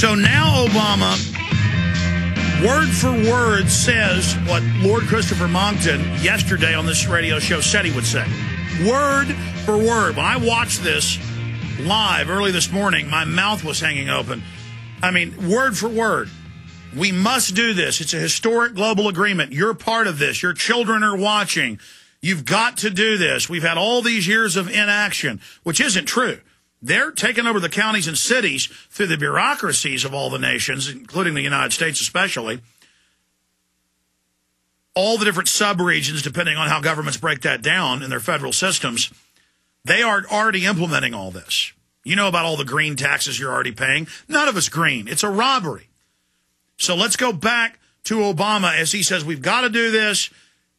So now Obama, word for word, says what Lord Christopher Monckton yesterday on this radio show said he would say. Word for word. When I watched this live early this morning, my mouth was hanging open. I mean, word for word. We must do this. It's a historic global agreement. You're part of this. Your children are watching. You've got to do this. We've had all these years of inaction, which isn't true. They're taking over the counties and cities through the bureaucracies of all the nations, including the United States especially. All the different sub-regions, depending on how governments break that down in their federal systems, they are already implementing all this. You know about all the green taxes you're already paying. None of it's green. It's a robbery. So let's go back to Obama as he says, we've got to do this.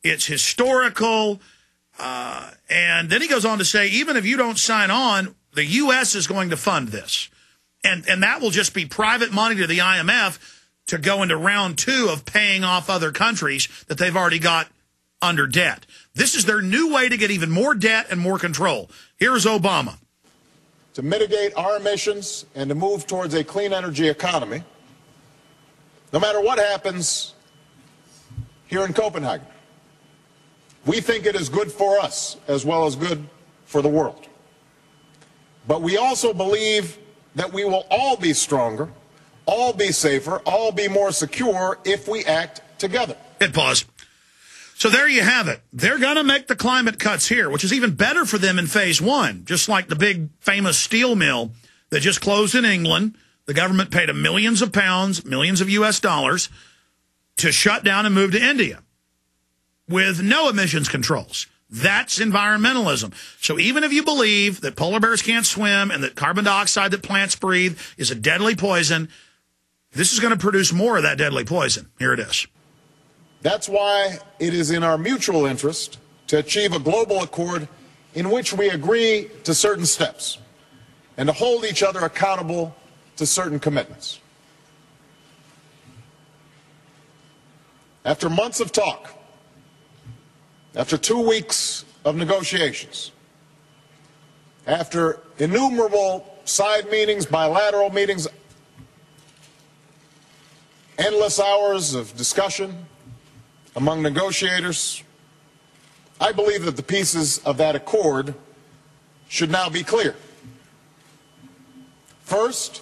It's historical. And then he goes on to say, even if you don't sign on, the U.S. is going to fund this. And that will just be private money to the IMF to go into round 2 of paying off other countries that they've already got under debt. This is their new way to get even more debt and more control. Here's Obama. To mitigate our emissions and to move towards a clean energy economy, no matter what happens here in Copenhagen, we think it is good for us as well as good for the world. But we also believe that we will all be stronger, all be safer, all be more secure if we act together. Hit pause. So there you have it. They're going to make the climate cuts here, which is even better for them in phase 1, just like the big famous steel mill that just closed in England. The government paid them millions of pounds, millions of U.S. dollars to shut down and move to India with no emissions controls. That's environmentalism. So even if you believe that polar bears can't swim and that carbon dioxide that plants breathe is a deadly poison, this is going to produce more of that deadly poison. Here it is. That's why it is in our mutual interest to achieve a global accord in which we agree to certain steps and to hold each other accountable to certain commitments. After months of talk, after 2 weeks of negotiations, after innumerable side meetings, bilateral meetings, endless hours of discussion among negotiators, I believe that the pieces of that accord should now be clear. First,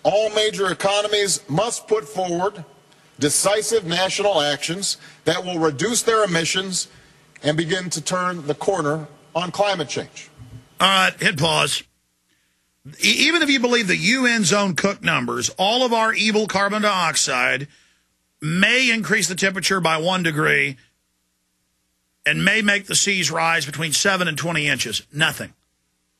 all major economies must put forward decisive national actions that will reduce their emissions and begin to turn the corner on climate change. All right, hit pause. Even if you believe the UN's own cook numbers, all of our evil carbon dioxide may increase the temperature by 1 degree and may make the seas rise between 7 and 20 inches. Nothing.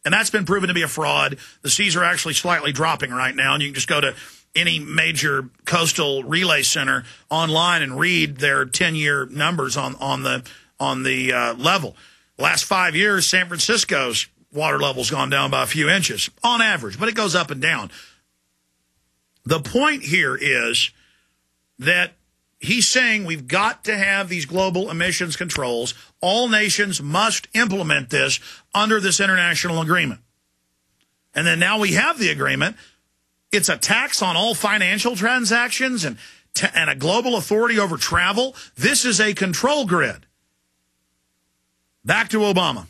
And that's been proven to be a fraud. The seas are actually slightly dropping right now, and you can just go to any major coastal relay center online and read their 10-year numbers on the level. Last 5 years, San Francisco's water level's gone down by a few inches on average, but it goes up and down. The point here is that he's saying we've got to have these global emissions controls. All nations must implement this under this international agreement. And then now we have the agreement. It's a tax on all financial transactions and a global authority over travel. This is a control grid. Back to Obama.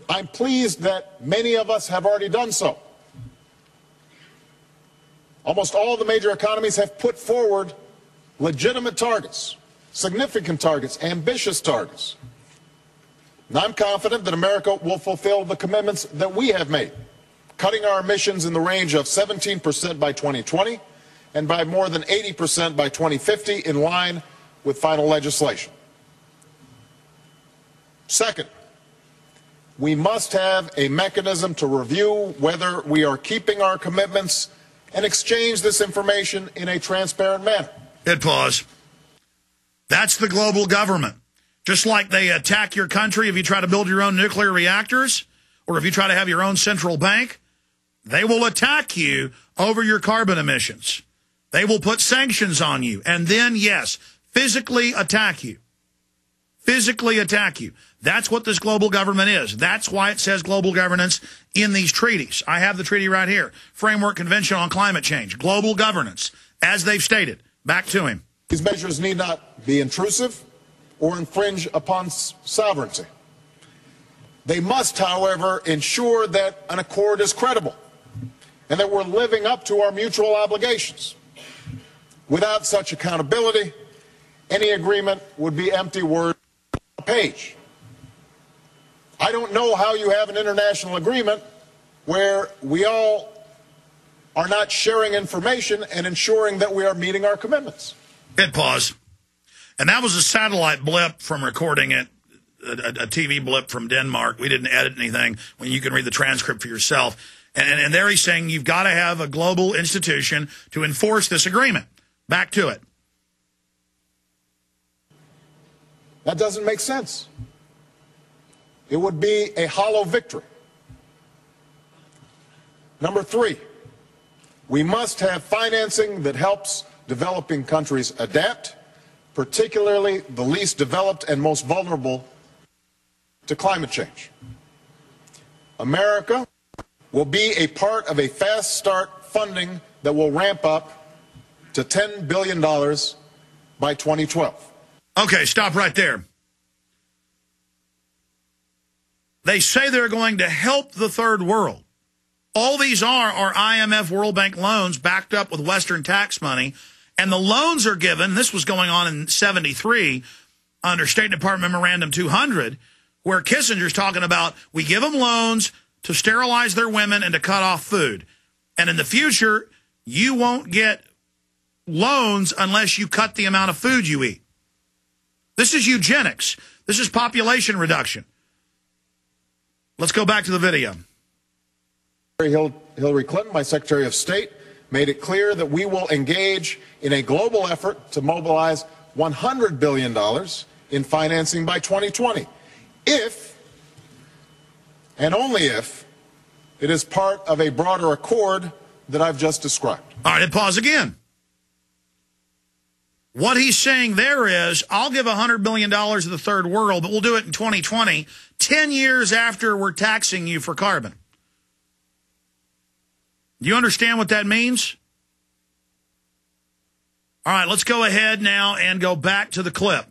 I'm pleased that many of us have already done so. Almost all the major economies have put forward legitimate targets, significant targets, ambitious targets. And I'm confident that America will fulfill the commitments that we have made, cutting our emissions in the range of 17% by 2020 and by more than 80% by 2050 in line with final legislation. Second, we must have a mechanism to review whether we are keeping our commitments and exchange this information in a transparent manner. Hit pause. That's the global government. Just like they attack your country if you try to build your own nuclear reactors or if you try to have your own central bank, they will attack you over your carbon emissions. They will put sanctions on you and then, yes, physically attack you. physically attack you. That's what this global government is. That's why it says global governance in these treaties. I have the treaty right here. Framework Convention on Climate Change. Global governance, as they've stated. Back to him. These measures need not be intrusive or infringe upon sovereignty. They must, however, ensure that an accord is credible and that we're living up to our mutual obligations. Without such accountability, any agreement would be empty words on a page. I don't know how you have an international agreement where we all are not sharing information and ensuring that we are meeting our commitments. Hit pause. And that was a satellite blip from recording it, a TV blip from Denmark. We didn't edit anything. When you can read the transcript for yourself. And there he's saying you've got to have a global institution to enforce this agreement. Back to it. That doesn't make sense. It would be a hollow victory. Number 3, we must have financing that helps developing countries adapt, particularly the least developed and most vulnerable to climate change. America will be a part of a fast start funding that will ramp up to $10 billion by 2012. Okay, stop right there. They say they're going to help the third world. All these are IMF World Bank loans backed up with Western tax money. And the loans are given, this was going on in 73 under State Department Memorandum 200, where Kissinger's talking about we give them loans to sterilize their women and to cut off food. And in the future, you won't get loans unless you cut the amount of food you eat. This is eugenics. This is population reduction. Let's go back to the video. Hillary Clinton, my Secretary of State, made it clear that we will engage in a global effort to mobilize $100 billion in financing by 2020, if, and only if, it is part of a broader accord that I've just described. All right, pause again. What he's saying there is, I'll give $100 billion to the third world, but we'll do it in 2020, 10 years after we're taxing you for carbon. Do you understand what that means? All right, let's go ahead now and go back to the clip.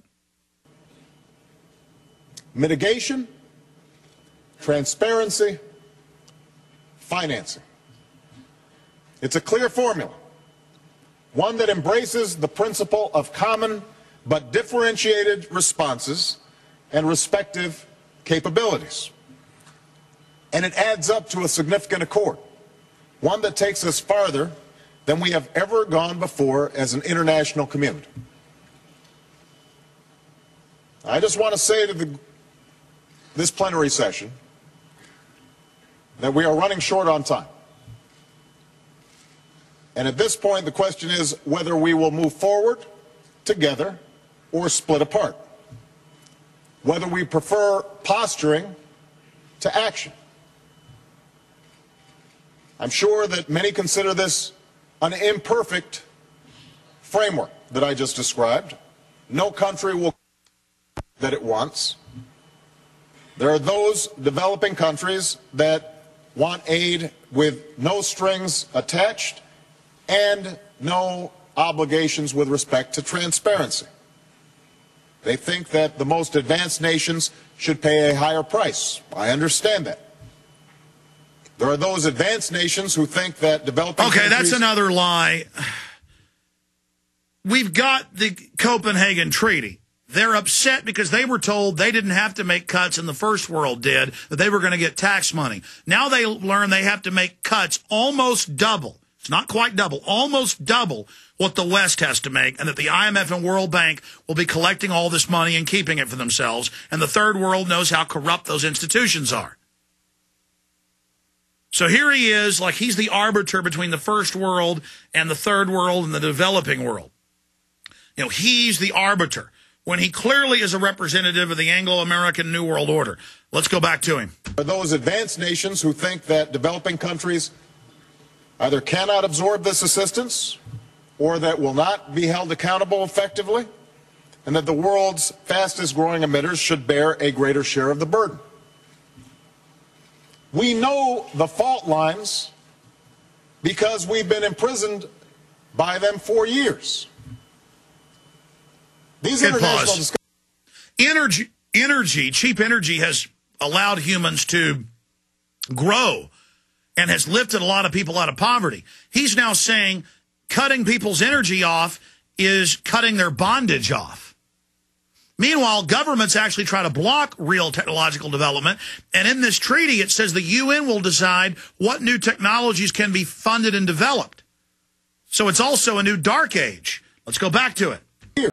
Mitigation, transparency, financing. It's a clear formula, one that embraces the principle of common but differentiated responses and respective capabilities. And it adds up to a significant accord, one that takes us farther than we have ever gone before as an international community. I just want to say to this plenary session that we are running short on time. And at this point, the question is whether we will move forward together or split apart, whether we prefer posturing to action. I'm sure that many consider this an imperfect framework that I just described. No country will that it wants. There are those developing countries that want aid with no strings attached and no obligations with respect to transparency. They think that the most advanced nations should pay a higher price. I understand that. There are those advanced nations who think that developing countries... that's another lie. We've got the Copenhagen Treaty. They're upset because they were told they didn't have to make cuts and the first world did, that they were going to get tax money. Now they learn they have to make cuts almost double. It's not quite double, almost double what the West has to make, and that the IMF and World Bank will be collecting all this money and keeping it for themselves, and the third world knows how corrupt those institutions are. So here he is, like he's the arbiter between the first world and the third world and the developing world. You know, he's the arbiter, when he clearly is a representative of the Anglo-American New World Order. Let's go back to him. There are those advanced nations who think that developing countries either cannot absorb this assistance or that will not be held accountable effectively. and that the world's fastest growing emitters should bear a greater share of the burden. We know the fault lines because we've been imprisoned by them for years. These international discussions. Cheap energy has allowed humans to grow and has lifted a lot of people out of poverty. He's now saying cutting people's energy off is cutting their bondage off. Meanwhile, governments actually try to block real technological development. And in this treaty, it says the UN will decide what new technologies can be funded and developed. So it's also a new dark age. Let's go back to it.